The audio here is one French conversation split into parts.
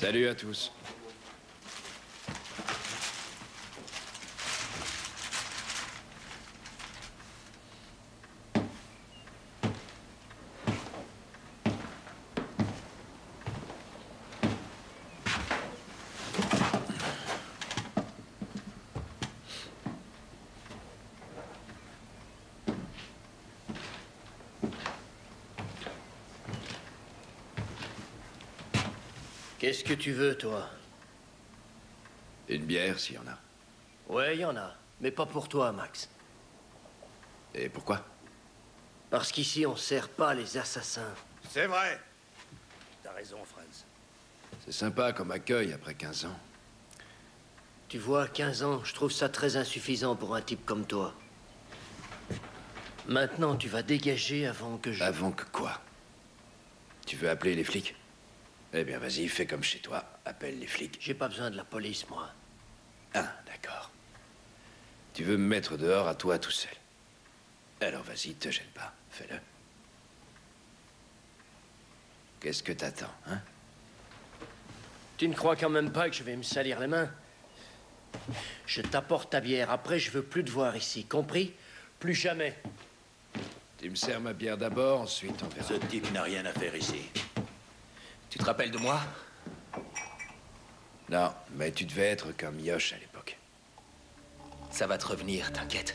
Salut à tous. Qu'est-ce que tu veux, toi? Une bière, s'il y en a. Ouais, il y en a. Mais pas pour toi, Max. Et pourquoi? Parce qu'ici, on sert pas les assassins. C'est vrai. T'as raison, Franz. C'est sympa comme accueil après 15 ans. Tu vois, 15 ans, je trouve ça très insuffisant pour un type comme toi. Maintenant, tu vas dégager avant que je... Avant que quoi? Tu veux appeler les flics? Eh bien, vas-y, fais comme chez toi. Appelle les flics. J'ai pas besoin de la police, moi. Ah, d'accord. Tu veux me mettre dehors à toi tout seul. Alors vas-y, te gêne pas. Fais-le. Qu'est-ce que t'attends, hein? Tu ne crois quand même pas que je vais me salir les mains? Je t'apporte ta bière. Après, je veux plus te voir ici. Compris? Plus jamais. Tu me sers ma bière d'abord, ensuite on verra. Ce type n'a rien à faire ici. Tu te rappelles de moi? Non, mais tu devais être comme Yosh à l'époque. Ça va te revenir, t'inquiète.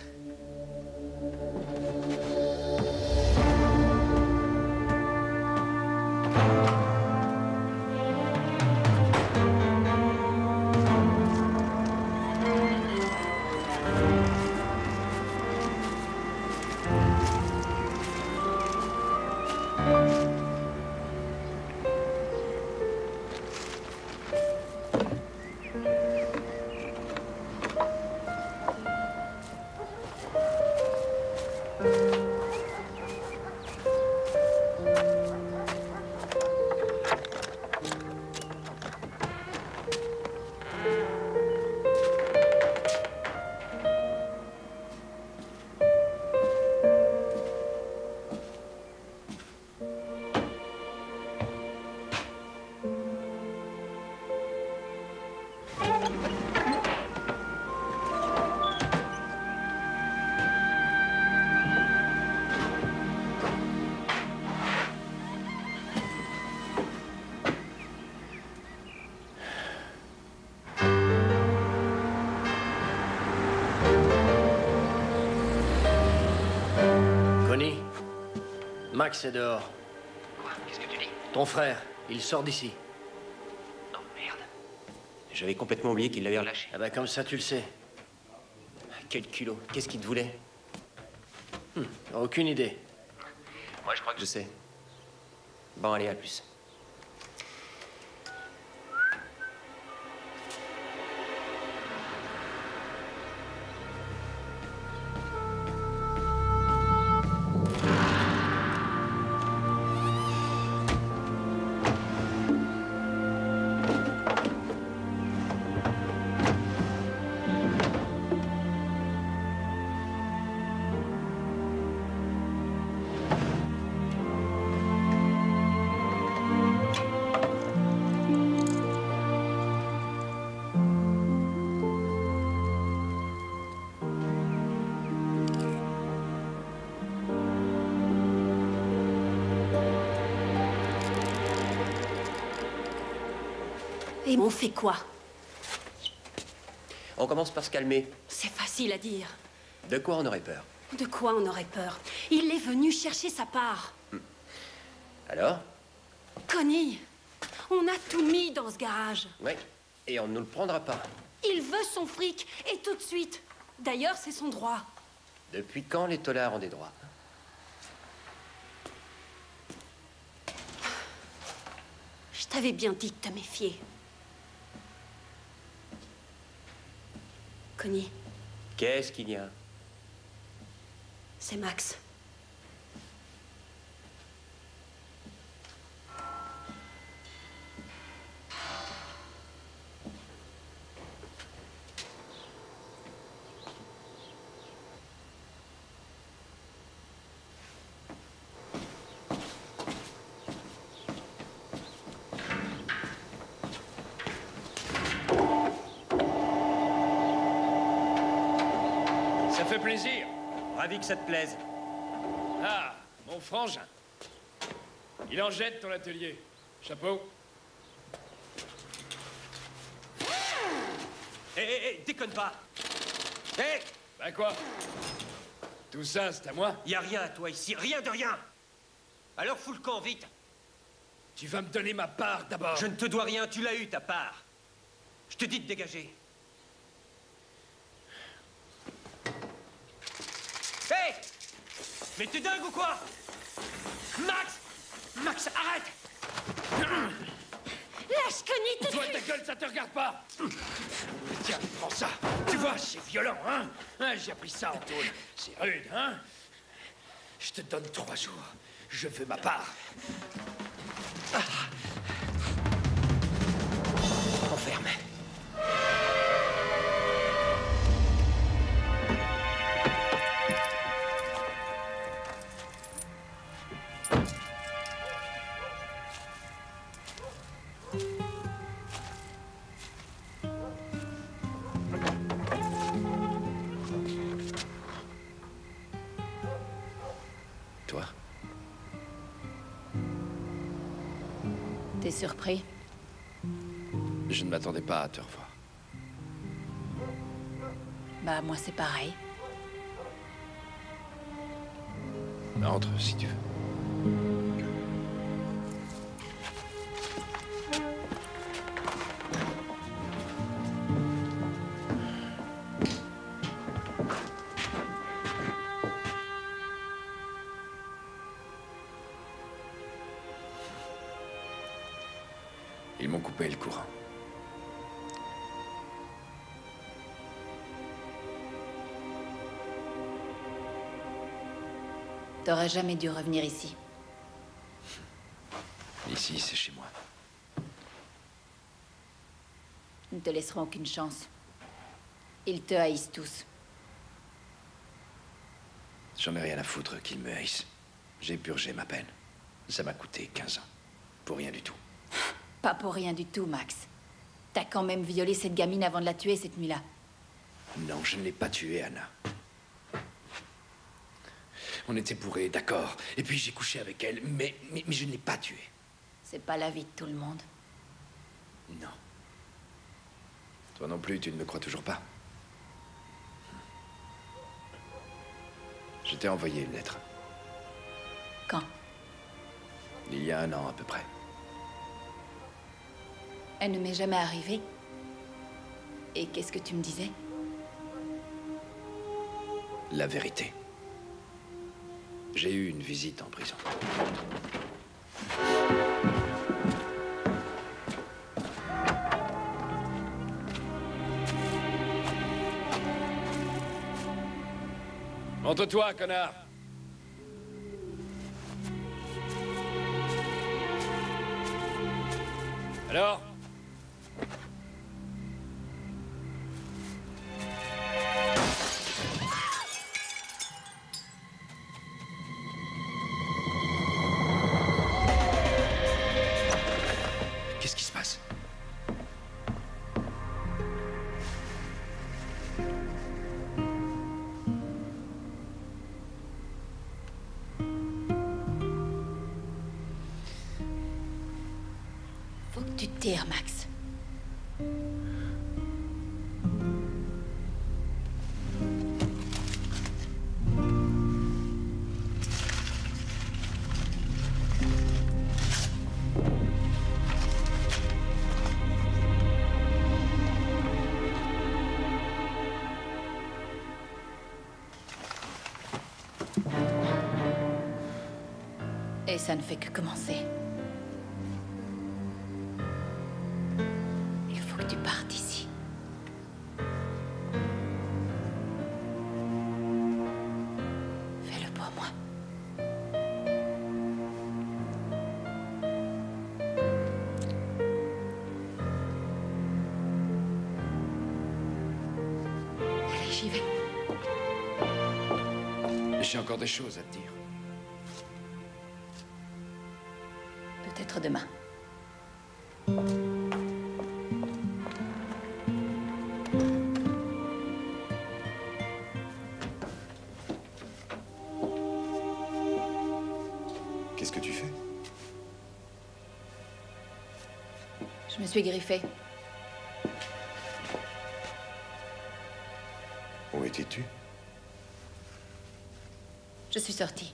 Connie? Max est dehors. Quoi? Qu'est-ce que tu dis? Ton frère, il sort d'ici. Oh, merde. J'avais complètement oublié qu'il l'avait relâché. Ah ben, comme ça, tu le sais. Quel culot. Qu'est-ce qu'il te voulait? Aucune idée. Moi, je crois que je sais. Bon, allez, à plus. Et on fait quoi? On commence par se calmer. C'est facile à dire. De quoi on aurait peur? De quoi on aurait peur? Il est venu chercher sa part. Alors? Connie, on a tout mis dans ce garage. Oui. Et on ne nous le prendra pas. Il veut son fric, et tout de suite. D'ailleurs, c'est son droit. Depuis quand les tollards ont des droits? Je t'avais bien dit de te méfier. Connie, Qu'est-ce qu'il y a? c'est Max. fait plaisir. Ravi que ça te plaise. Ah, mon frangin. Il en jette ton atelier. Chapeau. Hé, déconne pas. Hé, Bah quoi? Tout ça, c'est à moi? y a rien à toi ici, rien de rien. Alors fous le camp, vite. Tu vas me donner ma part d'abord. Je ne te dois rien, tu l'as eu, ta part. Je te dis de dégager. Hé! Mais t'es dingue ou quoi? Max! Max, arrête! Lâche, Connie, Toi, ta gueule, ça te regarde pas. Tiens, prends ça. Tu vois, c'est violent, hein? J'ai appris ça en tôle. C'est rude, hein? Je te donne 3 jours. Je veux ma part. Enferme. Toi? T'es surpris? Je ne m'attendais pas à te revoir. Bah, moi, c'est pareil. Entre, si tu veux. Ils m'ont coupé le courant. T'aurais jamais dû revenir ici. Ici, c'est chez moi. Ils ne te laisseront aucune chance. Ils te haïssent tous. J'en ai rien à foutre qu'ils me haïssent. J'ai purgé ma peine. Ça m'a coûté 15 ans. Pour rien du tout. Pas pour rien du tout, Max. T'as quand même violé cette gamine avant de la tuer cette nuit-là. Non, je ne l'ai pas tuée, Anna. On était bourrés, d'accord. Et puis j'ai couché avec elle, mais je ne l'ai pas tuée. C'est pas la vie de tout le monde. Non. Toi non plus, tu ne me crois toujours pas. Je t'ai envoyé une lettre. Quand? Il y a 1 an à peu près. Elle ne m'est jamais arrivée. Et qu'est-ce que tu me disais? La vérité. J'ai eu une visite en prison. Montre-toi, connard! Alors? Qu'est-ce qui se passe? Faut que tu te tires, Max. Et ça ne fait que commencer. Il faut que tu partes ici. Fais-le pour moi. Allez, j'y vais. J'ai encore des choses à te dire. Peut-être demain. Qu'est-ce que tu fais? Je me suis griffée. Où étais-tu? Je suis sortie.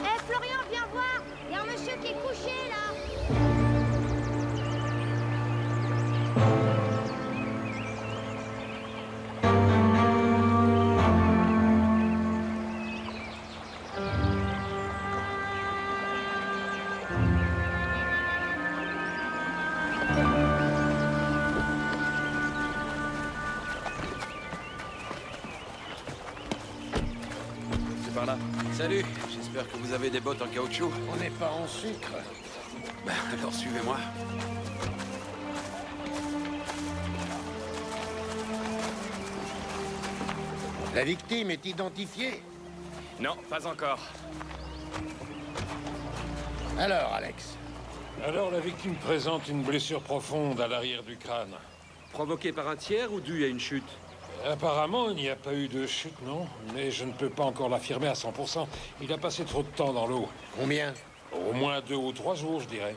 Hé, Florian, viens voir. Il y a un monsieur qui est couché, là. Par là. Salut, j'espère que vous avez des bottes en caoutchouc. On n'est pas en sucre. Ben, alors suivez-moi. La victime est identifiée? Non, pas encore. Alors, Alex? Alors, la victime présente une blessure profonde à l'arrière du crâne. Provoqué par un tiers ou dû à une chute? Apparemment, il n'y a pas eu de chute, non. Mais je ne peux pas encore l'affirmer à 100%. Il a passé trop de temps dans l'eau. Combien? Au moins 2 ou 3 jours, je dirais.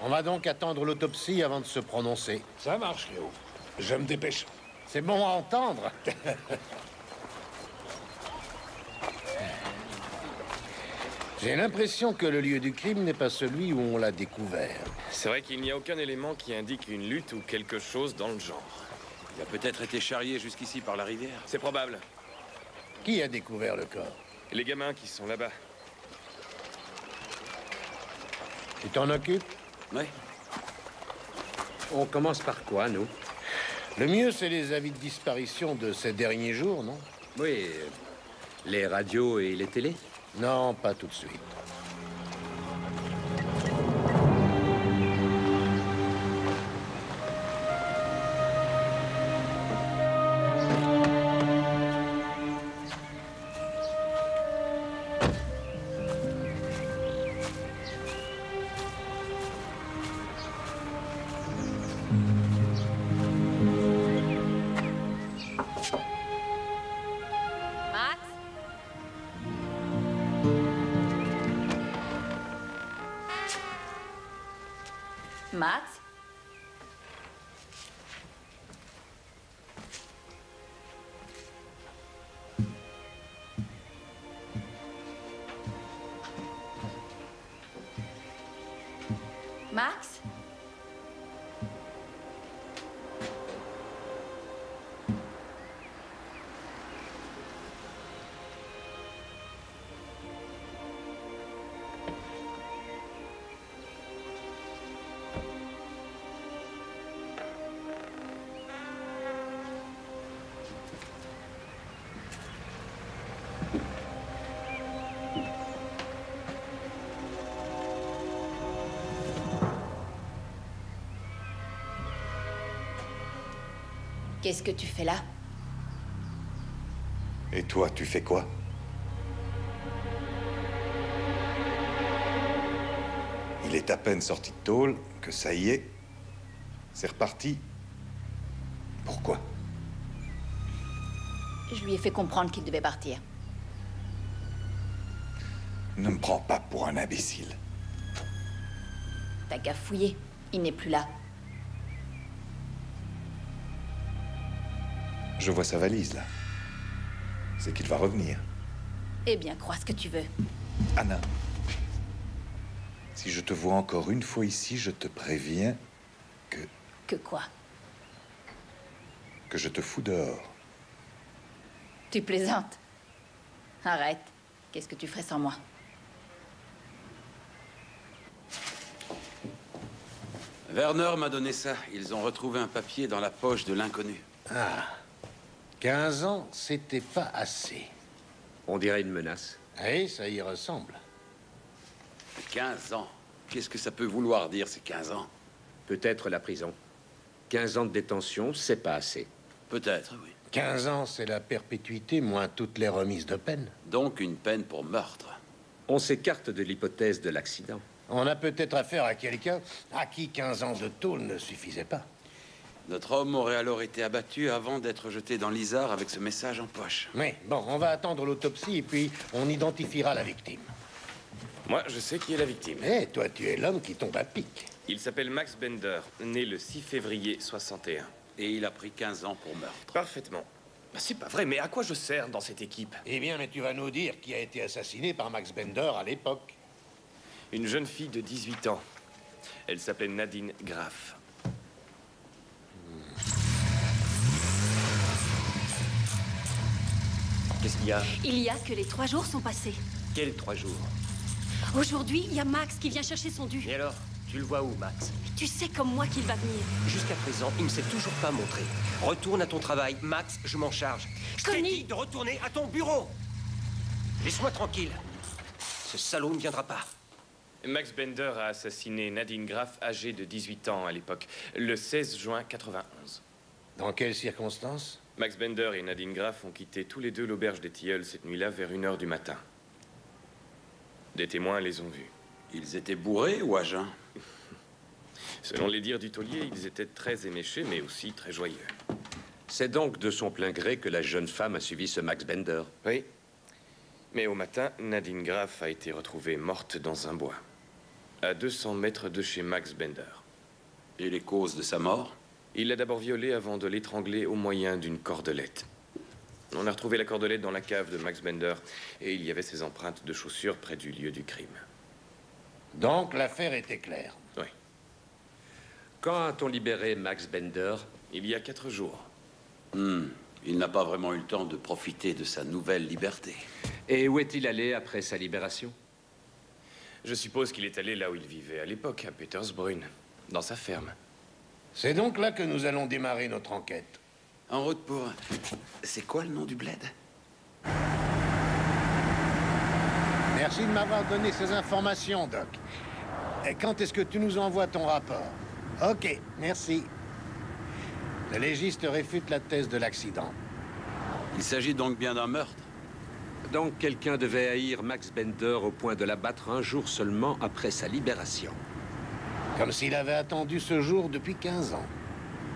On va donc attendre l'autopsie avant de se prononcer. Ça marche, Léo. Je me dépêche. C'est bon à entendre. J'ai l'impression que le lieu du crime n'est pas celui où on l'a découvert. C'est vrai qu'il n'y a aucun élément qui indique une lutte ou quelque chose dans le genre. Il a peut-être été charrié jusqu'ici par la rivière. C'est probable. Qui a découvert le corps? Les gamins qui sont là-bas. Tu t'en occupes? Oui. On commence par quoi, nous? Le mieux, c'est les avis de disparition de ces derniers jours, non? Oui, les radios et les télés? Non, pas tout de suite. Max? Max? Max? Qu'est-ce que tu fais là? Et toi, tu fais quoi? Il est à peine sorti de tôle que ça y est, c'est reparti. Pourquoi? Je lui ai fait comprendre qu'il devait partir. Ne me prends pas pour un imbécile. T'as qu'à fouiller. Il n'est plus là. Je vois sa valise, là. C'est qu'il va revenir. Eh bien, crois ce que tu veux. Anna, si je te vois encore une fois ici, je te préviens que Que quoi? je te fous dehors. Tu plaisantes? Arrête. Qu'est-ce que tu ferais sans moi? Werner m'a donné ça. Ils ont retrouvé un papier dans la poche de l'inconnu. Ah. 15 ans, c'était pas assez. On dirait une menace. Oui, ça y ressemble. 15 ans. Qu'est-ce que ça peut vouloir dire, ces 15 ans? Peut-être la prison. 15 ans de détention, c'est pas assez. Peut-être, oui. 15 ans, c'est la perpétuité, moins toutes les remises de peine. Donc une peine pour meurtre. On s'écarte de l'hypothèse de l'accident. On a peut-être affaire à quelqu'un à qui 15 ans de tôle ne suffisait pas. Notre homme aurait alors été abattu avant d'être jeté dans l'Isard avec ce message en poche. Oui, bon, on va attendre l'autopsie et puis on identifiera la victime. Moi, je sais qui est la victime. Eh, toi, tu es l'homme qui tombe à pic. Il s'appelle Max Bender, né le 6 février 61. Et il a pris 15 ans pour meurtre. Parfaitement. Bah, c'est pas vrai, mais à quoi je sers dans cette équipe? Eh bien, mais tu vas nous dire qui a été assassiné par Max Bender à l'époque. Une jeune fille de 18 ans. Elle s'appelait Nadine Graff. Qu'est-ce qu'il y a? Il y a que les 3 jours sont passés. Quels 3 jours? Aujourd'hui, il y a Max qui vient chercher son dû. Et alors, tu le vois où, Max? Tu sais comme moi qu'il va venir. Jusqu'à présent, il ne s'est toujours pas montré. Retourne à ton travail. Max, je m'en charge. Je t'ai dit de retourner à ton bureau. Laisse-moi tranquille. Ce salaud ne viendra pas. Max Bender a assassiné Nadine Graff, âgée de 18 ans à l'époque, le 16 juin 91. Dans quelles circonstances? Max Bender et Nadine Graff ont quitté tous les deux l'auberge des Tilleuls cette nuit-là vers 1h du matin. Des témoins les ont vus. Ils étaient bourrés ou à jeun? Selon les dires du taulier, ils étaient très éméchés, mais aussi très joyeux. C'est donc de son plein gré que la jeune femme a suivi ce Max Bender. Oui. Mais au matin, Nadine Graff a été retrouvée morte dans un bois, à 200 mètres de chez Max Bender. Et les causes de sa mort? Il l'a d'abord violée avant de l'étrangler au moyen d'une cordelette. On a retrouvé la cordelette dans la cave de Max Bender et il y avait ses empreintes de chaussures près du lieu du crime. Donc l'affaire était claire. Oui. Quand a-t-on libéré Max Bender? Il y a 4 jours. Il n'a pas vraiment eu le temps de profiter de sa nouvelle liberté. Et où est-il allé après sa libération? Je suppose qu'il est allé là où il vivait à l'époque, à Petersbrunn, dans sa ferme. C'est donc là que nous allons démarrer notre enquête. En route pour... C'est quoi le nom du bled? Merci de m'avoir donné ces informations, Doc. Et quand est-ce que tu nous envoies ton rapport? Ok, merci. Le légiste réfute la thèse de l'accident. Il s'agit donc bien d'un meurtre? Donc quelqu'un devait haïr Max Bender au point de l'abattre un jour seulement après sa libération. Comme s'il avait attendu ce jour depuis 15 ans.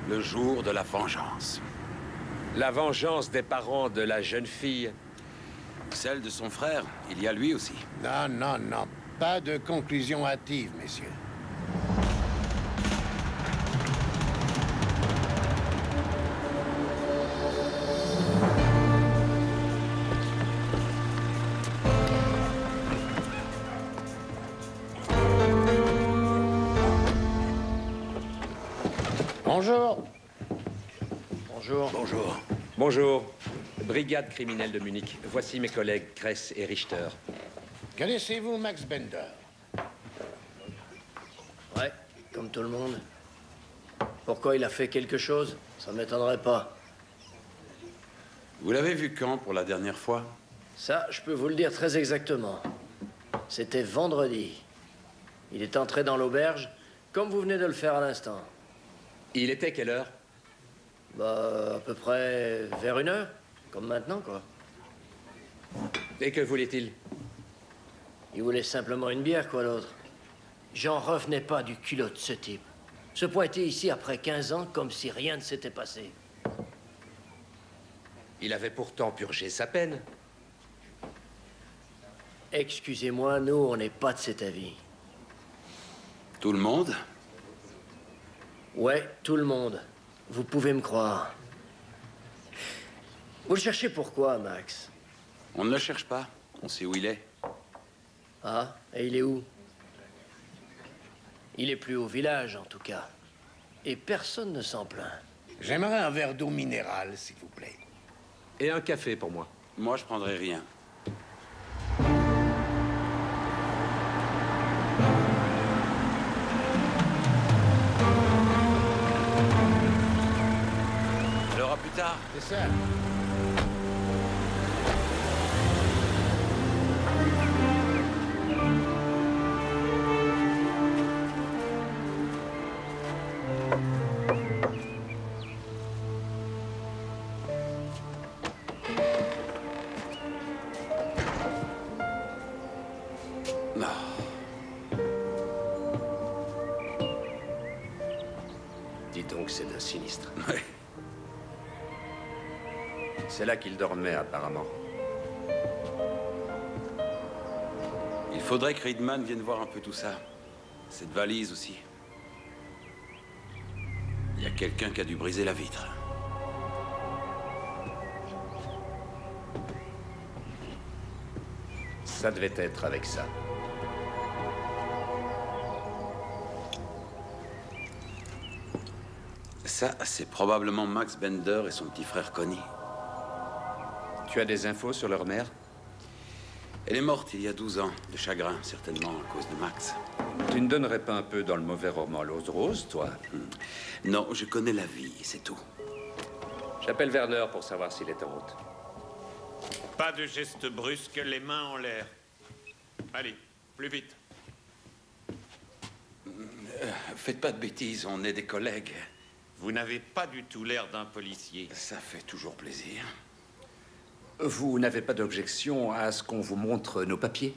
Le jour de la vengeance. La vengeance des parents de la jeune fille. Celle de son frère, il y a lui aussi. Non, non, non. Pas de conclusion hâtive, messieurs. Bonjour. Bonjour. Bonjour. Bonjour. Brigade criminelle de Munich. Voici mes collègues Kress et Richter. Connaissez-vous Max Bender? Ouais, comme tout le monde. Pourquoi il a fait quelque chose? Ça m'étonnerait pas. Vous l'avez vu quand pour la dernière fois? Ça, je peux vous le dire très exactement. C'était vendredi. Il est entré dans l'auberge, comme vous venez de le faire à l'instant. Il était quelle heure? Bah, à peu près vers 1h, comme maintenant, quoi. Et que voulait-il? Il voulait simplement une bière, quoi d'autre. J'en revenais pas du culot de ce type. Se pointer ici après 15 ans comme si rien ne s'était passé. Il avait pourtant purgé sa peine. Excusez-moi, nous, on n'est pas de cet avis. Tout le monde? Ouais, tout le monde. Vous pouvez me croire. Vous le cherchez pourquoi, Max? On ne le cherche pas. On sait où il est. Ah, et il est où? Il est plus au village, en tout cas. Et personne ne s'en plaint. J'aimerais un verre d'eau minérale, s'il vous plaît. Et un café pour moi. Moi, je prendrai rien. Alors, à plus tard. C'est ça. Dis donc, c'est d'un cynisme. registre. Ouais. C'est là qu'il dormait, apparemment. Il faudrait que Reedman vienne voir un peu tout ça. Cette valise aussi. Il y a quelqu'un qui a dû briser la vitre. Ça devait être avec ça. Ça, c'est probablement Max Bender et son petit frère Connie. Tu as des infos sur leur mère? Elle est morte il y a 12 ans, de chagrin, certainement à cause de Max. Tu ne donnerais pas un peu dans le mauvais roman L'Ose Rose, toi? Non, je connais la vie, c'est tout. J'appelle Werner pour savoir s'il est en route. Pas de gestes brusques, les mains en l'air. Allez, plus vite. Faites pas de bêtises, on est des collègues. Vous n'avez pas du tout l'air d'un policier. Ça fait toujours plaisir. Vous n'avez pas d'objection à ce qu'on vous montre nos papiers?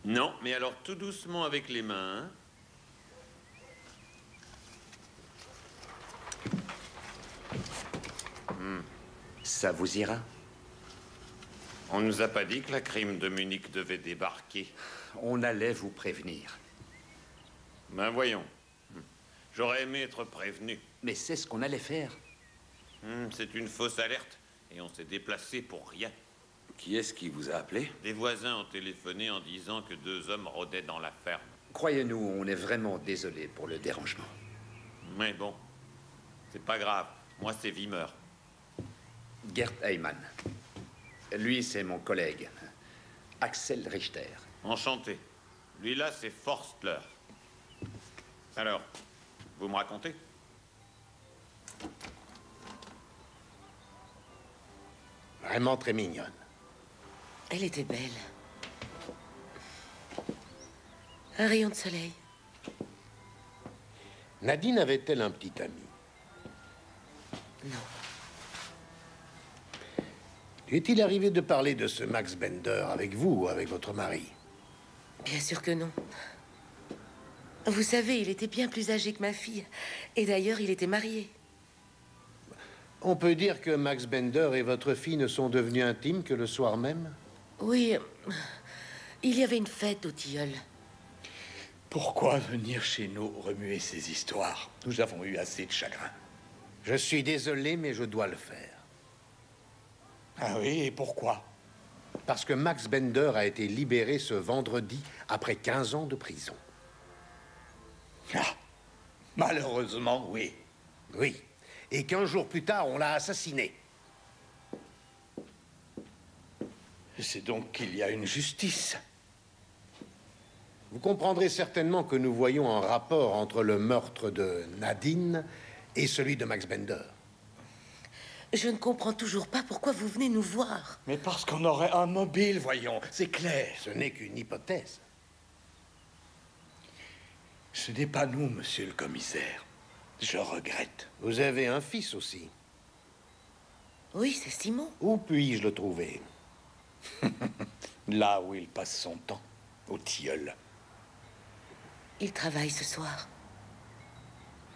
Non, mais alors tout doucement avec les mains, hein? Ça vous ira? On nous a pas dit que la crime de Munich devait débarquer. On allait vous prévenir. Ben voyons. J'aurais aimé être prévenu. Mais c'est ce qu'on allait faire. C'est une fausse alerte. Et on s'est déplacé pour rien. Qui est-ce qui vous a appelé? Des voisins ont téléphoné en disant que 2 hommes rôdaient dans la ferme. Croyez-nous, on est vraiment désolé pour le dérangement. Mais bon, c'est pas grave. Moi, c'est Wimmer. Gert Heyman. Lui, c'est mon collègue, Axel Richter. Enchanté. Lui, là, c'est Forstler. Alors, vous me racontez? Vraiment très mignonne. Elle était belle. Un rayon de soleil. Nadine avait-elle un petit ami? Non. Lui est-il arrivé de parler de ce Max Bender avec vous ou avec votre mari? Bien sûr que non. Vous savez, il était bien plus âgé que ma fille. Et d'ailleurs, il était marié. On peut dire que Max Bender et votre fille ne sont devenus intimes que le soir même? Oui, il y avait une fête au Tilleul. Pourquoi venir chez nous remuer ces histoires? Nous avons eu assez de chagrin. Je suis désolé, mais je dois le faire. Ah oui, et pourquoi? Parce que Max Bender a été libéré ce vendredi après 15 ans de prison. Ah, malheureusement, oui. Oui. Et 15 jours plus tard, on l'a assassiné. C'est donc qu'il y a une justice. Vous comprendrez certainement que nous voyons un rapport entre le meurtre de Nadine et celui de Max Bender. Je ne comprends toujours pas pourquoi vous venez nous voir. Mais parce qu'on aurait un mobile, voyons, c'est clair. Ce n'est qu'une hypothèse. Ce n'est pas nous, monsieur le commissaire. Je regrette. Vous avez un fils aussi. Oui, c'est Simon. Où puis-je le trouver? Là où il passe son temps, au Tilleul. Il travaille ce soir.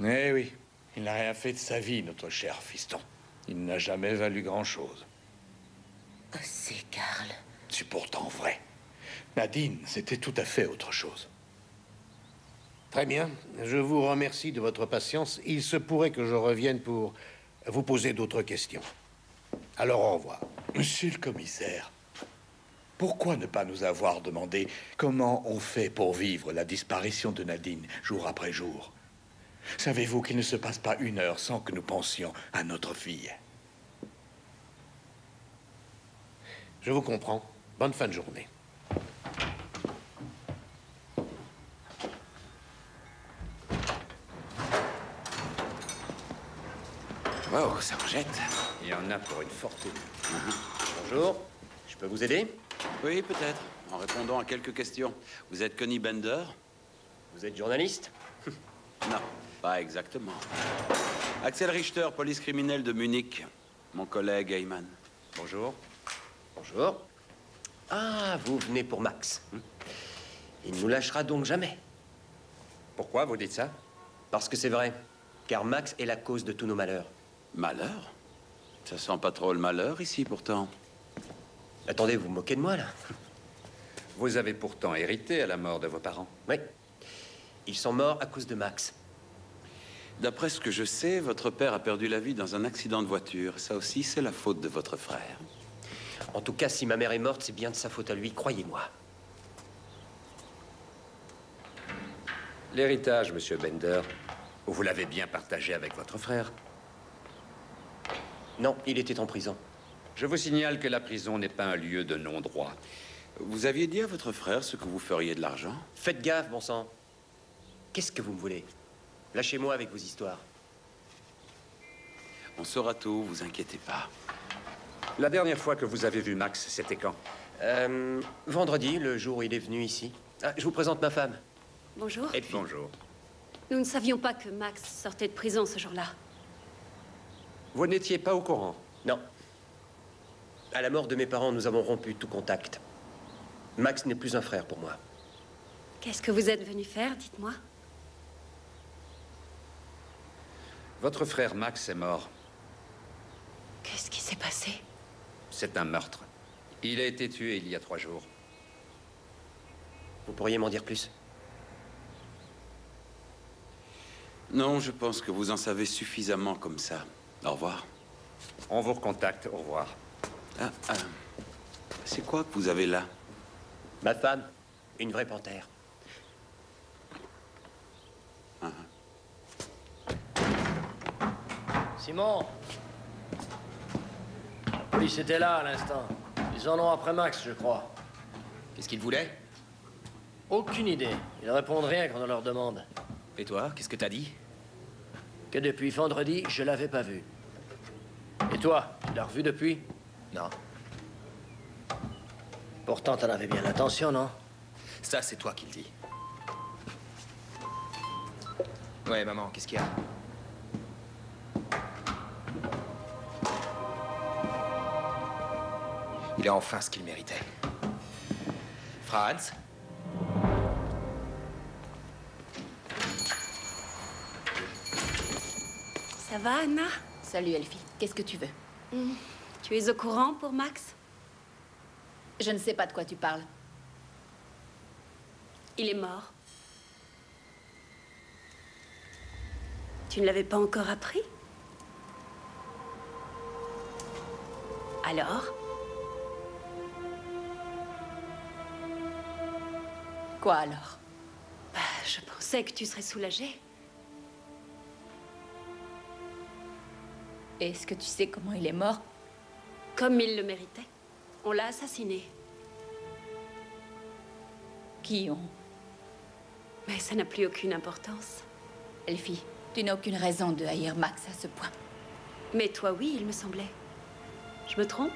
Eh oui, il n'a rien fait de sa vie, notre cher fiston. Il n'a jamais valu grand-chose. Oh, c'est Karl. C'est pourtant vrai. Nadine, c'était tout à fait autre chose. Très bien. Je vous remercie de votre patience. Il se pourrait que je revienne pour vous poser d'autres questions. Alors, au revoir. Monsieur le commissaire, pourquoi ne pas nous avoir demandé comment on fait pour vivre la disparition de Nadine jour après jour? Savez-vous qu'il ne se passe pas une heure sans que nous pensions à notre fille? Je vous comprends. Bonne fin de journée. Wow, ça en jette. Il y en a pour une fortune. Bonjour, je peux vous aider? Oui, peut-être. En répondant à quelques questions. Vous êtes Connie Bender? Vous êtes journaliste? Non, pas exactement. Axel Richter, police criminelle de Munich. Mon collègue Heyman. Bonjour. Bonjour. Ah, vous venez pour Max. Il ne nous lâchera donc jamais. Pourquoi vous dites ça? Parce que c'est vrai. Car Max est la cause de tous nos malheurs. Malheur? Ça sent pas trop le malheur ici, pourtant. Attendez, vous vous moquez de moi, là? Vous avez pourtant hérité à la mort de vos parents. Oui. Ils sont morts à cause de Max. D'après ce que je sais, votre père a perdu la vie dans un accident de voiture. Ça aussi, c'est la faute de votre frère. En tout cas, si ma mère est morte, c'est bien de sa faute à lui, croyez-moi. L'héritage, monsieur Bender, vous l'avez bien partagé avec votre frère. Non, il était en prison. Je vous signale que la prison n'est pas un lieu de non-droit. Vous aviez dit à votre frère ce que vous feriez de l'argent? Faites gaffe, bon sang. Qu'est-ce que vous me voulez? Lâchez-moi avec vos histoires. On saura tout, vous inquiétez pas. La dernière fois que vous avez vu Max, c'était quand? Vendredi, le jour où il est venu ici. Ah, je vous présente ma femme. Bonjour. Elfie. Bonjour. Nous ne savions pas que Max sortait de prison ce jour-là. Vous n'étiez pas au courant? Non. À la mort de mes parents, nous avons rompu tout contact. Max n'est plus un frère pour moi. Qu'est-ce que vous êtes venu faire, dites-moi? Votre frère Max est mort. Qu'est-ce qui s'est passé? C'est un meurtre. Il a été tué il y a 3 jours. Vous pourriez m'en dire plus? Non, je pense que vous en savez suffisamment comme ça. Au revoir. On vous recontacte. Au revoir. C'est quoi que vous avez là? Ma femme, une vraie panthère. Simon! La police était là à l'instant. Ils en ont après Max, je crois. Qu'est-ce qu'ils voulaient? Aucune idée. Ils répondent rien quand on leur demande. Et toi, qu'est-ce que t'as dit? Que depuis vendredi, je l'avais pas vu. Et toi, tu l'as revu depuis? Non. Pourtant, t'en avais bien l'intention, non? Ça, c'est toi qui le dis. Ouais, maman, qu'est-ce qu'il y a? Il a enfin ce qu'il méritait. Franz? Ça va, Anna? Salut, Elfie. Qu'est-ce que tu veux? Tu es au courant pour Max? Je ne sais pas de quoi tu parles. Il est mort. Tu ne l'avais pas encore appris? Alors? Quoi alors? Bah, je pensais que tu serais soulagée. Est-ce que tu sais comment il est mort? Comme il le méritait. On l'a assassiné. Qui ont? Mais ça n'a plus aucune importance. Elfie, tu n'as aucune raison de haïr Max à ce point. Mais toi, oui, il me semblait. Je me trompe?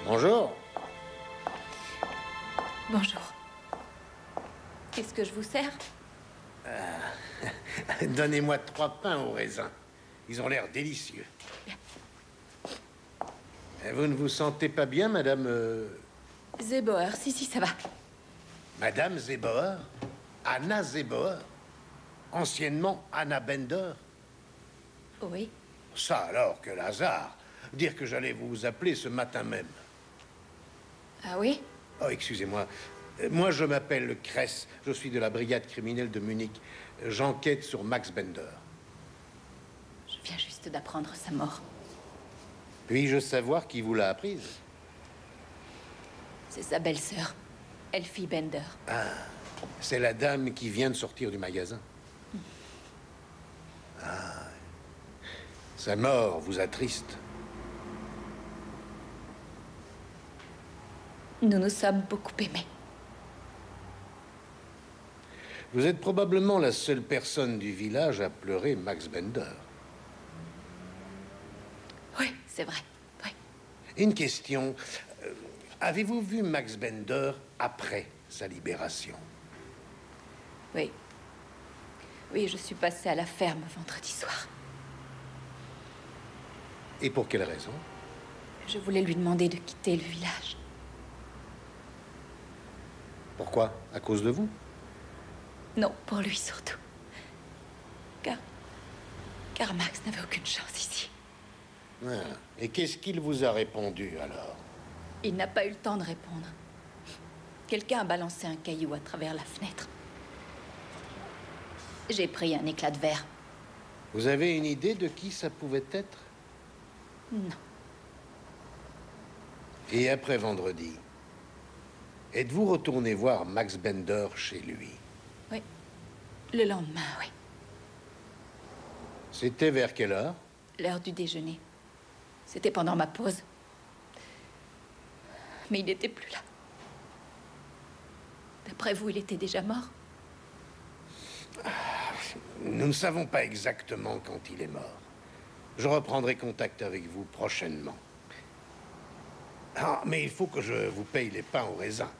Bonjour. Bonjour. Qu'est-ce que je vous sers? Donnez-moi 3 pains au raisin. Ils ont l'air délicieux. Vous ne vous sentez pas bien, madame... Zeboer, si, ça va. Madame Zeboer? Anna Zeboer? Anciennement Anna Bender? Oui. Ça alors, quel hasard. Dire que j'allais vous appeler ce matin même. Ah oui? Oh, excusez-moi. Moi, je m'appelle Kress. Je suis de la brigade criminelle de Munich. J'enquête sur Max Bender. Je viens juste d'apprendre sa mort. Puis-je savoir qui vous l'a apprise? C'est sa belle-sœur, Elfie Bender. Ah, c'est la dame qui vient de sortir du magasin. Ah, sa mort vous attriste. Nous nous sommes beaucoup aimés. Vous êtes probablement la seule personne du village à pleurer Max Bender. Oui, c'est vrai. Oui. Une question. Avez-vous vu Max Bender après sa libération? Oui. Oui, je suis passée à la ferme vendredi soir. Et pour quelle raison? Je voulais lui demander de quitter le village. Pourquoi? À cause de vous? Non, pour lui surtout. Car Max n'avait aucune chance ici. Ah. Et qu'est-ce qu'il vous a répondu, alors? Il n'a pas eu le temps de répondre. Quelqu'un a balancé un caillou à travers la fenêtre. J'ai pris un éclat de verre. Vous avez une idée de qui ça pouvait être? Non. Et après vendredi, êtes-vous retourné voir Max Bender chez lui? Oui. Le lendemain, oui. C'était vers quelle heure? L'heure du déjeuner. C'était pendant ma pause. Mais il n'était plus là. D'après vous, il était déjà mort? Nous ne savons pas exactement quand il est mort. Je reprendrai contact avec vous prochainement. Ah, mais il faut que je vous paye les pains au raisin.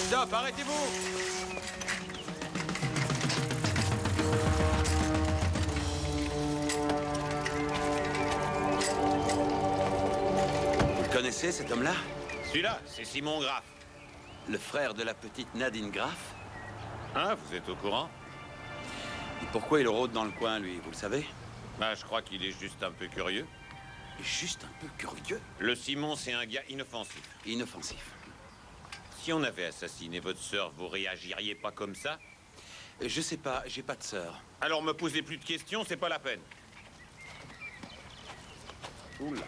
Stop, arrêtez-vous! Vous le connaissez, cet homme-là? Celui-là, c'est Simon Graff. Le frère de la petite Nadine Graff? Hein, vous êtes au courant? Et pourquoi il rôde dans le coin, lui, vous le savez? Bah, je crois qu'il est juste un peu curieux. Juste un peu curieux? Le Simon, c'est un gars inoffensif. Inoffensif. Si on avait assassiné votre sœur, vous réagiriez pas comme ça? Je sais pas, j'ai pas de sœur. Alors me posez plus de questions, c'est pas la peine. Oula.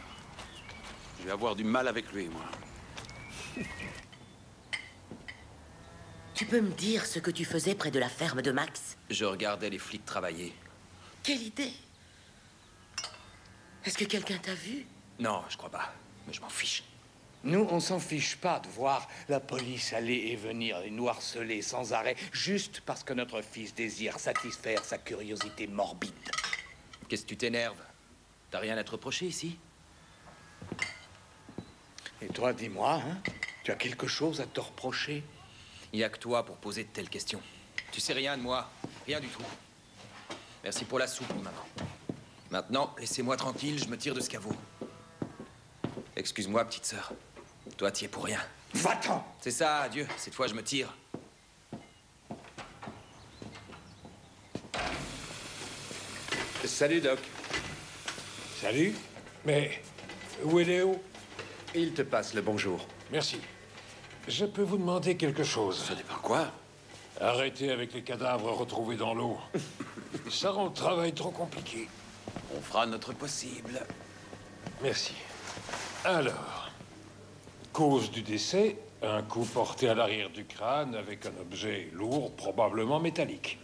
Je vais avoir du mal avec lui, moi. Tu peux me dire ce que tu faisais près de la ferme de Max? Je regardais les flics travailler. Quelle idée! Est-ce que quelqu'un t'a vu? Non, je crois pas. Mais je m'en fiche. Nous, on s'en fiche pas de voir la police aller et venir et nous harceler sans arrêt, juste parce que notre fils désire satisfaire sa curiosité morbide. Qu'est-ce que tu t'énerves? T'as rien à te reprocher ici? Et toi, dis-moi, hein? Tu as quelque chose à te reprocher? Il n'y a que toi pour poser de telles questions. Tu sais rien de moi. Rien du tout. Merci pour la soupe, maman. Maintenant, laissez-moi tranquille, je me tire de ce caveau. Excuse-moi, petite sœur. Toi, t'y es pour rien. Va-t'en! C'est ça, adieu. Cette fois, je me tire. Salut, Doc. Salut. Mais où est Léo? Il te passe le bonjour. Merci. Je peux vous demander quelque chose? Ça dépend quoi? Arrêtez avec les cadavres retrouvés dans l'eau. Ça rend le travail trop compliqué. On fera notre possible. Merci. Alors, cause du décès, un coup porté à l'arrière du crâne avec un objet lourd, probablement métallique.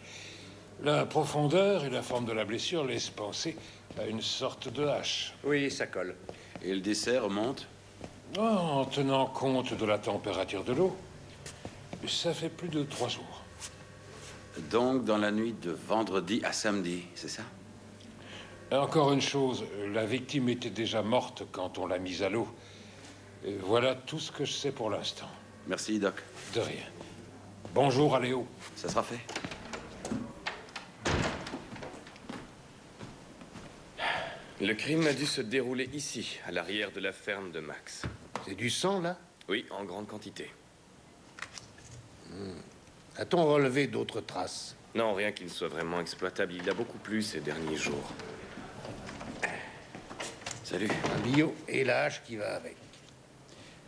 La profondeur et la forme de la blessure laissent penser à une sorte de hache. Oui, ça colle. Et le décès remonte? En tenant compte de la température de l'eau, ça fait plus de 3 jours. Donc, dans la nuit de vendredi à samedi, c'est ça? Encore une chose, la victime était déjà morte quand on l'a mise à l'eau. Voilà tout ce que je sais pour l'instant. Merci, Doc. De rien. Bonjour à Léo. Ça sera fait. Le crime a dû se dérouler ici, à l'arrière de la ferme de Max. C'est du sang, là? Oui, en grande quantité. A-t-on relevé d'autres traces? Non, rien qui ne soit vraiment exploitable. Il a beaucoup plu ces derniers jours. Salut. Un bio et la hache qui va avec.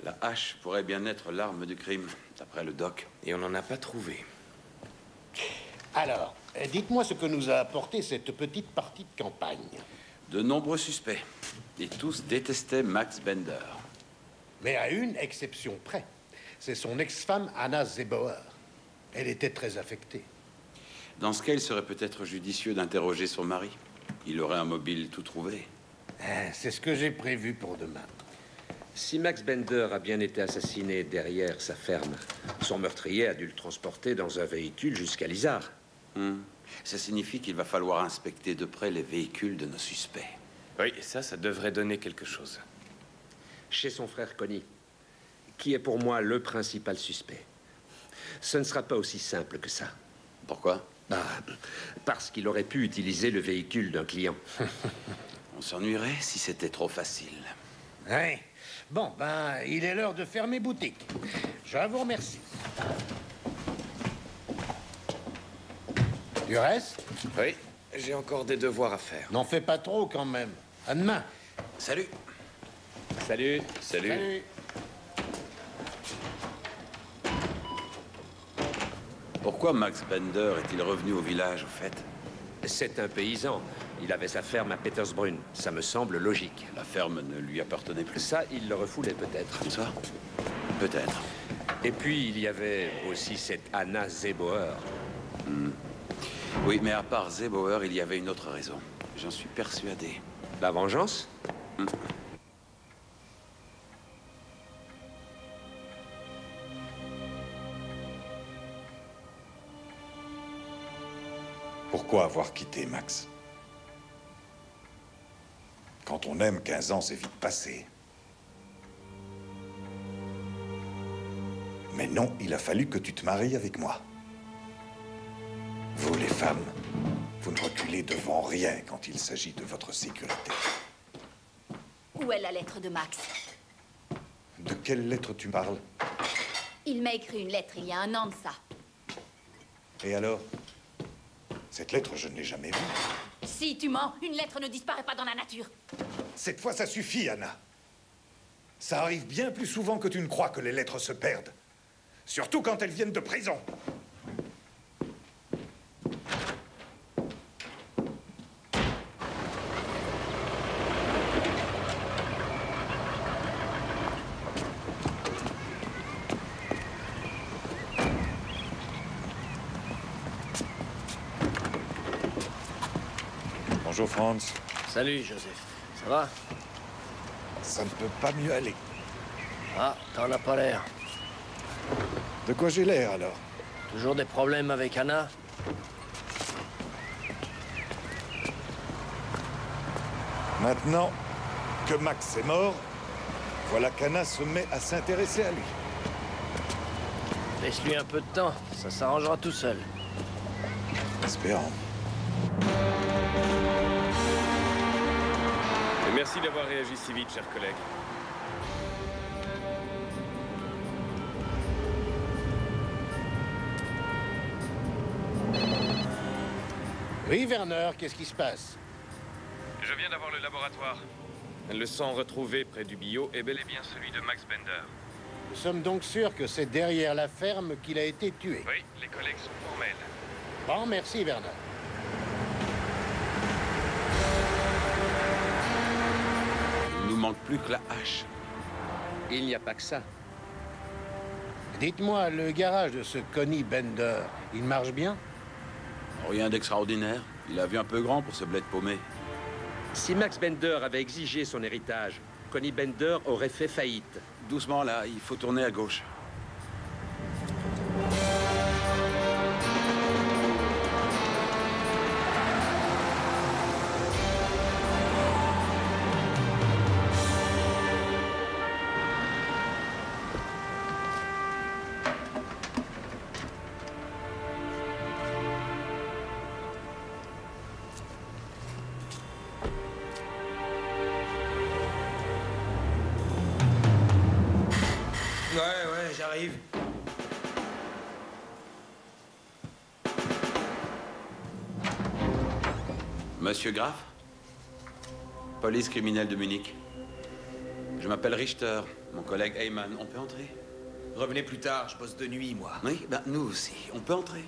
La hache pourrait bien être l'arme du crime, d'après le doc. Et on n'en a pas trouvé. Alors, dites-moi ce que nous a apporté cette petite partie de campagne. De nombreux suspects. Et tous détestaient Max Bender. Mais à une exception près. C'est son ex-femme, Anna Zebauer. Elle était très affectée. Dans ce cas, il serait peut-être judicieux d'interroger son mari. Il aurait un mobile tout trouvé. C'est ce que j'ai prévu pour demain. Si Max Bender a bien été assassiné derrière sa ferme, son meurtrier a dû le transporter dans un véhicule jusqu'à Lizard. Ça signifie qu'il va falloir inspecter de près les véhicules de nos suspects. Oui, ça devrait donner quelque chose. Chez son frère Connie, qui est pour moi le principal suspect. Ce ne sera pas aussi simple que ça. Pourquoi? Parce qu'il aurait pu utiliser le véhicule d'un client. On s'ennuierait si c'était trop facile. Ouais. Bon, ben, il est l'heure de fermer boutique. Je vous remercie. Tu restes? Oui, j'ai encore des devoirs à faire. N'en fais pas trop, quand même. À demain. Salut. Salut. Salut. Salut. Pourquoi Max Bender est-il revenu au village, au fait? C'est un paysan. Il avait sa ferme à Petersbrunn. Ça me semble logique. La ferme ne lui appartenait plus. Ça, il le refoulait peut-être. Ça? Peut-être. Et puis, il y avait aussi cette Anna Zebauer. Oui, mais à part Zebauer, il y avait une autre raison. J'en suis persuadé. La vengeance? Pourquoi avoir quitté Max? Quand on aime, 15 ans, c'est vite passé. Mais non, il a fallu que tu te maries avec moi. Vous, les femmes, vous ne reculez devant rien quand il s'agit de votre sécurité. Où est la lettre de Max? De quelle lettre tu parles? Il m'a écrit une lettre il y a 1 an de ça. Et alors? Cette lettre, je ne l'ai jamais vue. Si tu mens, une lettre ne disparaît pas dans la nature. Cette fois, ça suffit, Anna. Ça arrive bien plus souvent que tu ne crois que les lettres se perdent. Surtout quand elles viennent de prison. Bonjour, Franz. Salut, Joseph. Ça va? Ça ne peut pas mieux aller. Ah, t'en as pas l'air. De quoi j'ai l'air, alors? Toujours des problèmes avec Anna? Maintenant que Max est mort, voilà qu'Anna se met à s'intéresser à lui. Laisse-lui un peu de temps, ça s'arrangera tout seul. Espérons. Et merci d'avoir réagi si vite, chers collègues. Oui, Werner, qu'est-ce qui se passe? Je viens d'avoir le laboratoire. Le sang retrouvé près du bio est bel et bien celui de Max Bender. Nous sommes donc sûrs que c'est derrière la ferme qu'il a été tué. Oui, les collègues sont formels. Bon, merci, Werner. Il nous manque plus que la hache. Il n'y a pas que ça. Dites-moi, le garage de ce Connie Bender, il marche bien? Rien d'extraordinaire. Il a vu un peu grand pour ce bled paumé. Si Max Bender avait exigé son héritage, Connie Bender aurait fait faillite. Doucement, là, il faut tourner à gauche. Ouais, j'arrive. Monsieur Graff? Police criminelle de Munich. Je m'appelle Richter. Mon collègue Heyman, on peut entrer? Revenez plus tard, je bosse de nuit, moi. Oui, ben nous aussi. On peut entrer.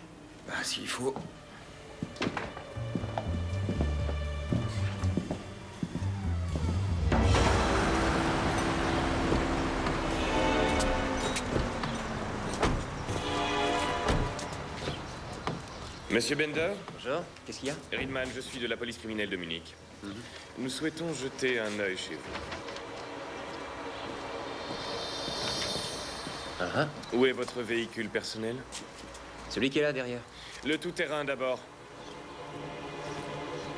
Bah, s'il faut. Monsieur Bender? Bonjour, qu'est-ce qu'il y a? Riedman, je suis de la police criminelle de Munich. Nous souhaitons jeter un œil chez vous. Où est votre véhicule personnel? Celui qui est là derrière. Le tout-terrain d'abord.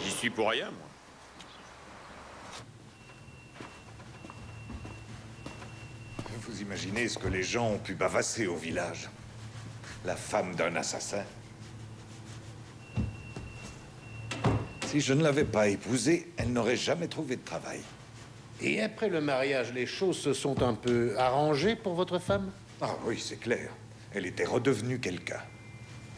J'y suis pour rien, moi. Vous imaginez ce que les gens ont pu bavasser au village? La femme d'un assassin? Si je ne l'avais pas épousée, elle n'aurait jamais trouvé de travail. Et après le mariage, les choses se sont un peu arrangées pour votre femme? Ah oui, c'est clair. Elle était redevenue quelqu'un.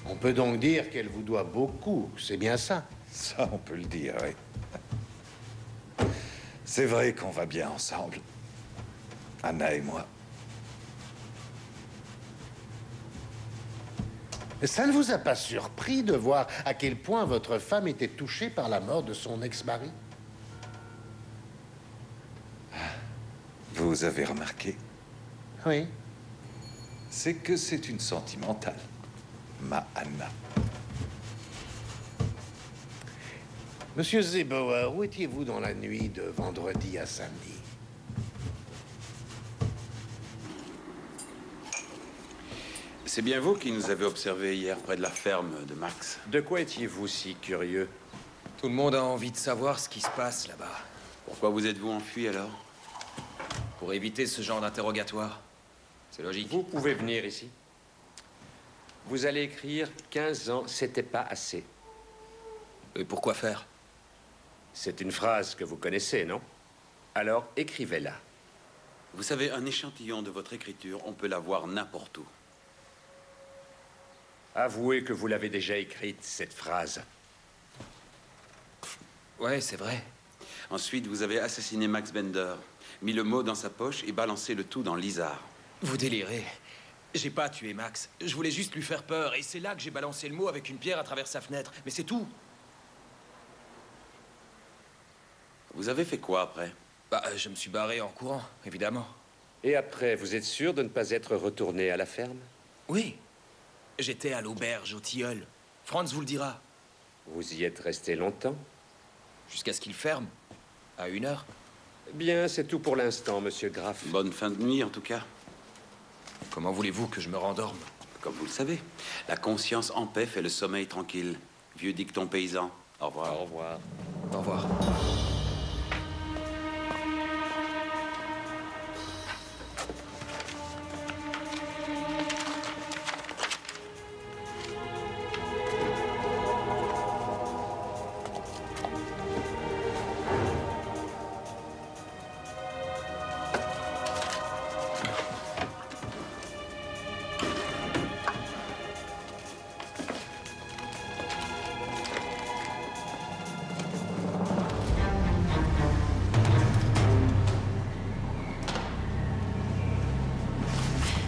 On peut donc dire qu'elle vous doit beaucoup, c'est bien ça? Ça, on peut le dire, oui. C'est vrai qu'on va bien ensemble. Anna et moi. Ça ne vous a pas surpris de voir à quel point votre femme était touchée par la mort de son ex-mari? Vous avez remarqué? Oui. C'est que c'est une sentimentale, ma Anna. Monsieur Zebauer, où étiez-vous dans la nuit de vendredi à samedi? C'est bien vous qui nous avez observés hier près de la ferme de Max. De quoi étiez-vous si curieux? Tout le monde a envie de savoir ce qui se passe là-bas. Pourquoi vous êtes-vous enfui alors? Pour éviter ce genre d'interrogatoire. C'est logique. Vous pouvez venir ici. Vous allez écrire 15 ans, c'était pas assez. Et pourquoi faire? C'est une phrase que vous connaissez, non? Alors écrivez-la. Vous savez, un échantillon de votre écriture, on peut la voir n'importe où. Avouez que vous l'avez déjà écrite, cette phrase. Ouais, c'est vrai. Ensuite, vous avez assassiné Max Bender, mis le mot dans sa poche et balancé le tout dans l'Isard. Vous délirez. J'ai pas tué Max. Je voulais juste lui faire peur. Et c'est là que j'ai balancé le mot avec une pierre à travers sa fenêtre. Mais c'est tout. Vous avez fait quoi après? Bah, je me suis barré en courant, évidemment. Et après, vous êtes sûr de ne pas être retourné à la ferme? Oui. J'étais à l'auberge, au tilleul. Franz vous le dira. Vous y êtes resté longtemps? Jusqu'à ce qu'il ferme. À 1h. Bien, c'est tout pour l'instant, monsieur Graff. Bonne fin de nuit, en tout cas. Comment voulez-vous que je me rendorme? Comme vous le savez, la conscience en paix fait le sommeil tranquille. Vieux dicton paysan. Au revoir. Au revoir. Au revoir.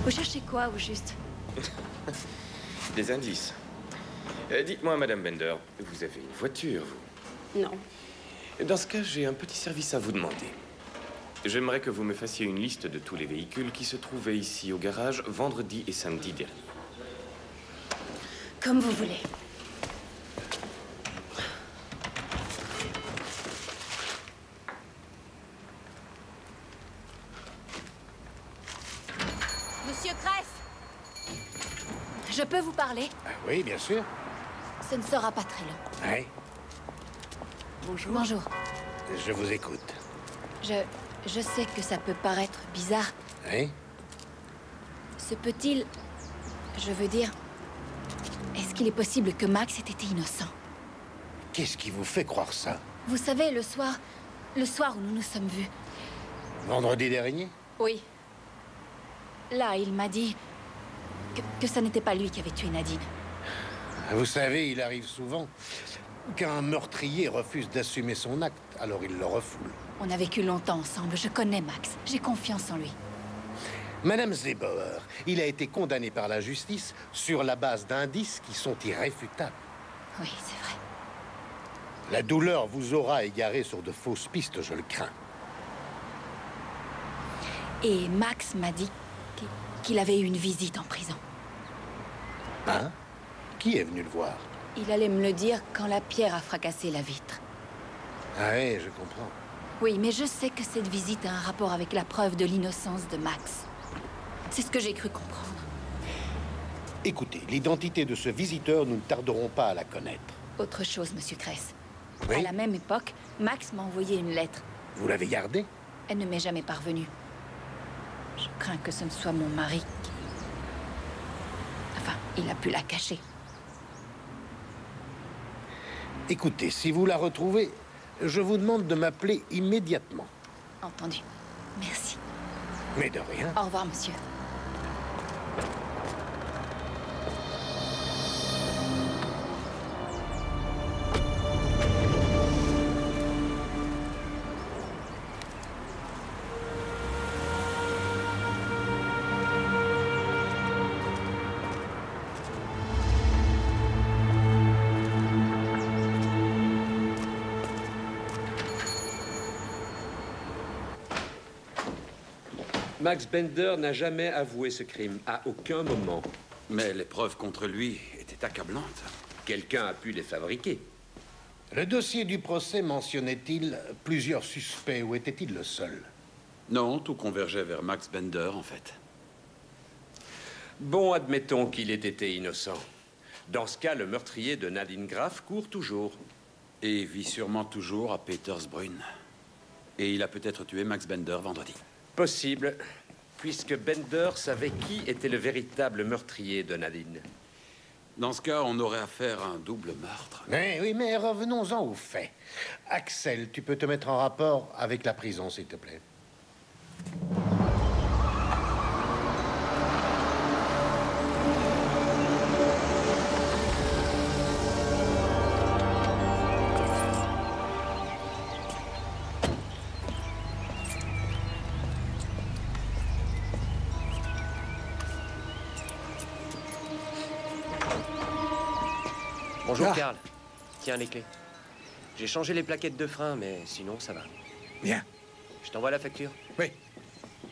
Vous cherchez quoi, au juste? Des indices. Dites-moi, Madame Bender, vous avez une voiture, vous? Non. Dans ce cas, j'ai un petit service à vous demander. J'aimerais que vous me fassiez une liste de tous les véhicules qui se trouvaient ici au garage vendredi et samedi dernier. Comme vous voulez. Monsieur Kress, je peux vous parler? Oui, bien sûr. Ce ne sera pas très long. Oui. Bonjour. Bonjour. Je vous écoute. Je sais que ça peut paraître bizarre. Oui? Se peut-il... Je veux dire... Est-ce qu'il est possible que Max ait été innocent? Qu'est-ce qui vous fait croire ça? Vous savez, le soir où nous nous sommes vus... Vendredi dernier? Oui. Là, il m'a dit... que ça n'était pas lui qui avait tué Nadine. Vous savez, il arrive souvent qu'un meurtrier refuse d'assumer son acte, alors il le refoule. On a vécu longtemps ensemble, je connais Max. J'ai confiance en lui. Madame Zebauer, il a été condamné par la justice sur la base d'indices qui sont irréfutables. Oui, c'est vrai. La douleur vous aura égaré sur de fausses pistes, je le crains. Et Max m'a dit qu'il avait eu une visite en prison. Hein? Qui est venu le voir? Il allait me le dire quand la pierre a fracassé la vitre. Ah oui, je comprends. Oui, mais je sais que cette visite a un rapport avec la preuve de l'innocence de Max. C'est ce que j'ai cru comprendre. Écoutez, l'identité de ce visiteur, nous ne tarderons pas à la connaître. Autre chose, Monsieur Kress. Oui? À la même époque, Max m'a envoyé une lettre. Vous l'avez gardée? Elle ne m'est jamais parvenue. Je crains que ce ne soit mon mari qui... Enfin, il a pu la cacher. Écoutez, si vous la retrouvez, je vous demande de m'appeler immédiatement. Entendu. Merci. Mais de rien. Au revoir, monsieur. Max Bender n'a jamais avoué ce crime, à aucun moment. Mais les preuves contre lui étaient accablantes. Quelqu'un a pu les fabriquer. Le dossier du procès mentionnait-il plusieurs suspects ou était-il le seul? Non, tout convergeait vers Max Bender, en fait. Bon, admettons qu'il ait été innocent. Dans ce cas, le meurtrier de Nadine Graff court toujours. Et vit sûrement toujours à Petersbrunn. Et il a peut-être tué Max Bender vendredi. Possible, puisque Bender savait qui était le véritable meurtrier de Nadine. Dans ce cas, on aurait affaire à un double meurtre. Oui, mais revenons-en aux faits. Axel, tu peux te mettre en rapport avec la prison, s'il te plaît. Bonjour, Karl. Tiens les clés. J'ai changé les plaquettes de frein, mais sinon, ça va. Bien. Je t'envoie la facture. Oui.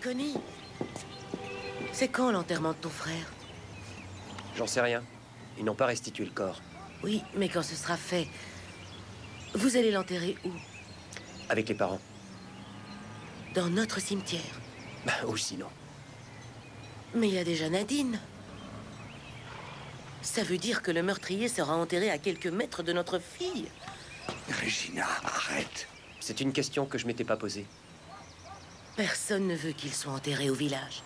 Connie, c'est quand l'enterrement de ton frère? J'en sais rien. Ils n'ont pas restitué le corps. Oui, mais quand ce sera fait, vous allez l'enterrer où? Avec les parents. Dans notre cimetière. Ou sinon. Mais il y a déjà Nadine. Ça veut dire que le meurtrier sera enterré à quelques mètres de notre fille. Regina, arrête. C'est une question que je m'étais pas posée. Personne ne veut qu'il soit enterré au village.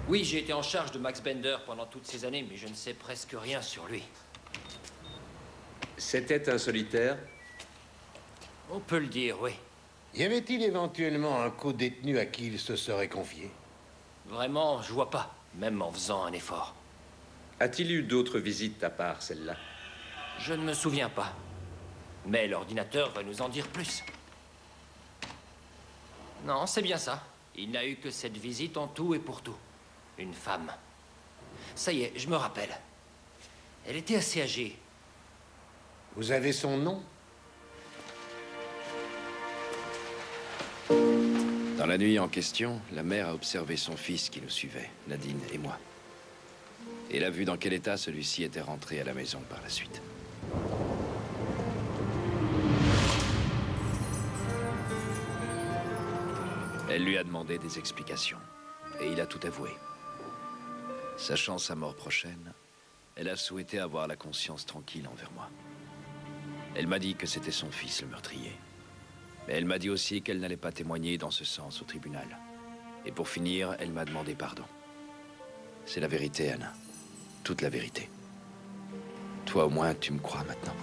Oui, j'ai été en charge de Max Bender pendant toutes ces années, mais je ne sais presque rien sur lui. C'était un solitaire? On peut le dire, oui. Y avait-il éventuellement un co-détenu à qui il se serait confié? Vraiment, je vois pas, même en faisant un effort. A-t-il eu d'autres visites à part celle-là? Je ne me souviens pas. Mais l'ordinateur va nous en dire plus. Non, c'est bien ça. Il n'a eu que cette visite en tout et pour tout. Une femme. Ça y est, je me rappelle. Elle était assez âgée. Vous avez son nom? Dans la nuit en question, la mère a observé son fils qui nous suivait, Nadine et moi. Et elle a vu dans quel état celui-ci était rentré à la maison par la suite. Elle lui a demandé des explications. Et il a tout avoué. Sachant sa mort prochaine, elle a souhaité avoir la conscience tranquille envers moi. Elle m'a dit que c'était son fils le meurtrier. Mais elle m'a dit aussi qu'elle n'allait pas témoigner dans ce sens au tribunal. Et pour finir, elle m'a demandé pardon. C'est la vérité, Anna. Toute la vérité. Toi, au moins, tu me crois maintenant.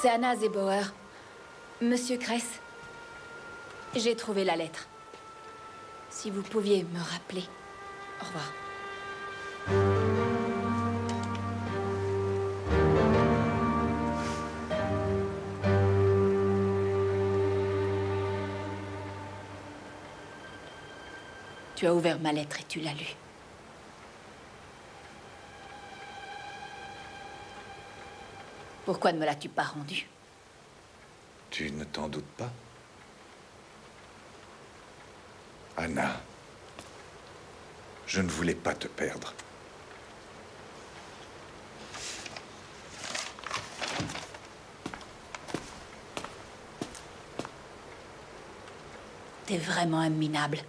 C'est Anna Zebauer. Monsieur Kress, j'ai trouvé la lettre. Si vous pouviez me rappeler. Au revoir. Tu as ouvert ma lettre et tu l'as lue. Pourquoi ne me l'as-tu pas rendue? Tu ne t'en doutes pas? Anna, je ne voulais pas te perdre. T'es vraiment un minable.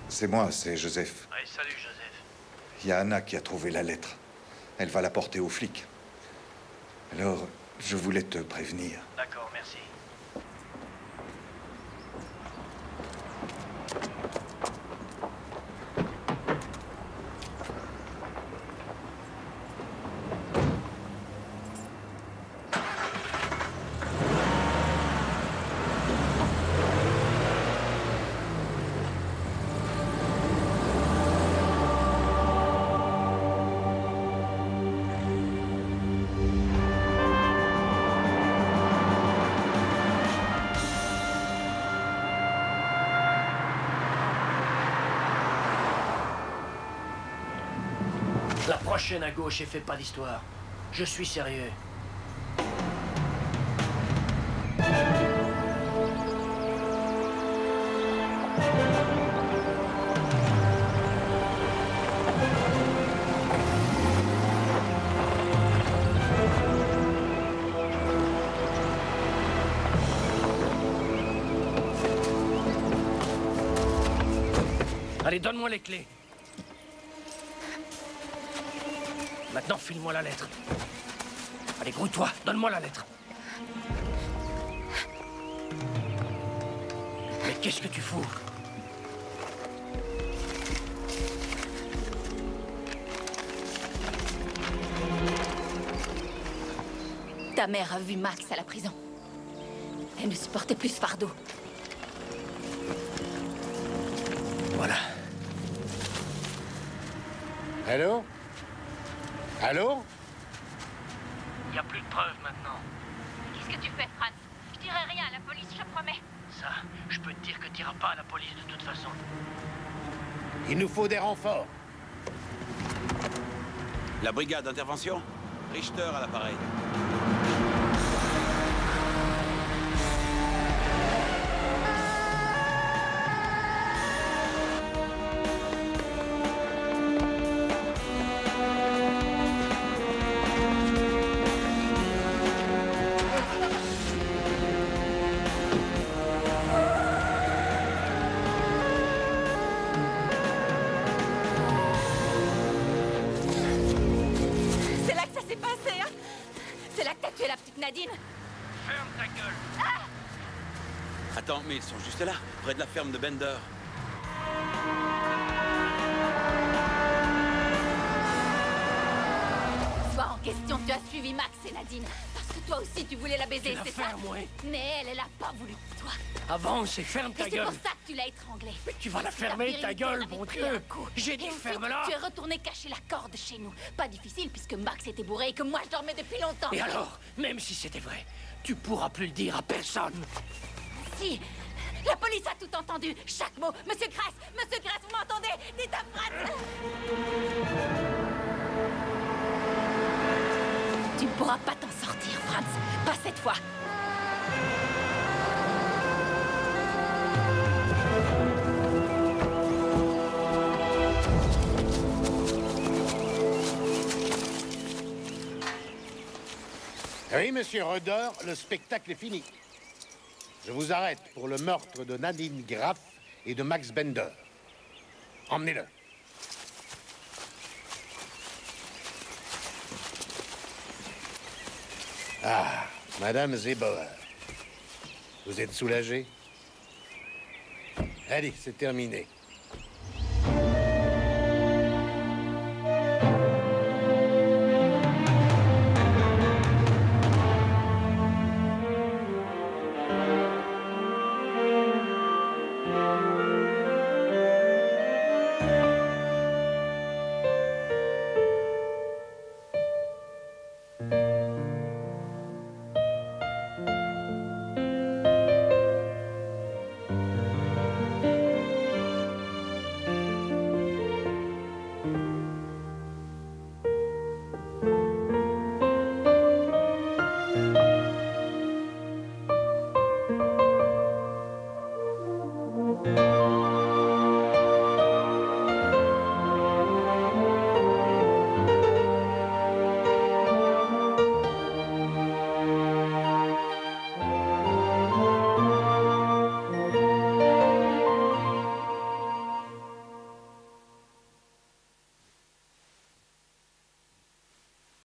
C'est moi, c'est Joseph. Ouais, salut, Joseph. Il y a Anna qui a trouvé la lettre. Elle va la porter aux flics. Alors, je voulais te prévenir. D'accord, merci. La prochaine à gauche et fais pas d'histoire. Je suis sérieux. Allez, donne-moi les clés. Maintenant, file-moi la lettre. Allez, grouille-toi, donne-moi la lettre. Mais qu'est-ce que tu fous? Ta mère a vu Max à la prison. Elle ne supportait plus ce fardeau. Voilà. Allô? Allô? Il n'y a plus de preuves maintenant. Qu'est-ce que tu fais, Franz? Je dirai rien à la police, je promets. Ça, je peux te dire que t'iras pas à la police de toute façon. Il nous faut des renforts. La brigade d'intervention? Richter à l'appareil. C'est là que ça s'est passé, hein? C'est là que t'as tué la petite Nadine? Ferme ta gueule. Ah! Attends, mais ils sont juste là, près de la ferme de Bender. Sois en question, tu as suivi Max et Nadine. Parce toi aussi tu voulais la baiser, c'est ça? Moi. Mais elle a pas voulu de toi. Avance et ferme ta Et c'est gueule. pour ça que tu l'as étranglée. Mais tu vas la fermer, ta gueule, bon Dieu. J'ai dit ferme-la. Tu es retourné cacher la corde chez nous. Pas difficile puisque Max était bourré et que moi je dormais depuis longtemps. Et alors, même si c'était vrai, tu pourras plus le dire à personne. Si, la police a tout entendu. Chaque mot. Monsieur Grasse, vous m'entendez? Dites à Franz. Tu ne pourras pas t'en sortir, Franz. Pas cette fois. Oui, monsieur Röder, le spectacle est fini. Je vous arrête pour le meurtre de Nadine Graff et de Max Bender. Emmenez-le. Ah, Madame Zebauer. Vous êtes soulagée? Allez, c'est terminé.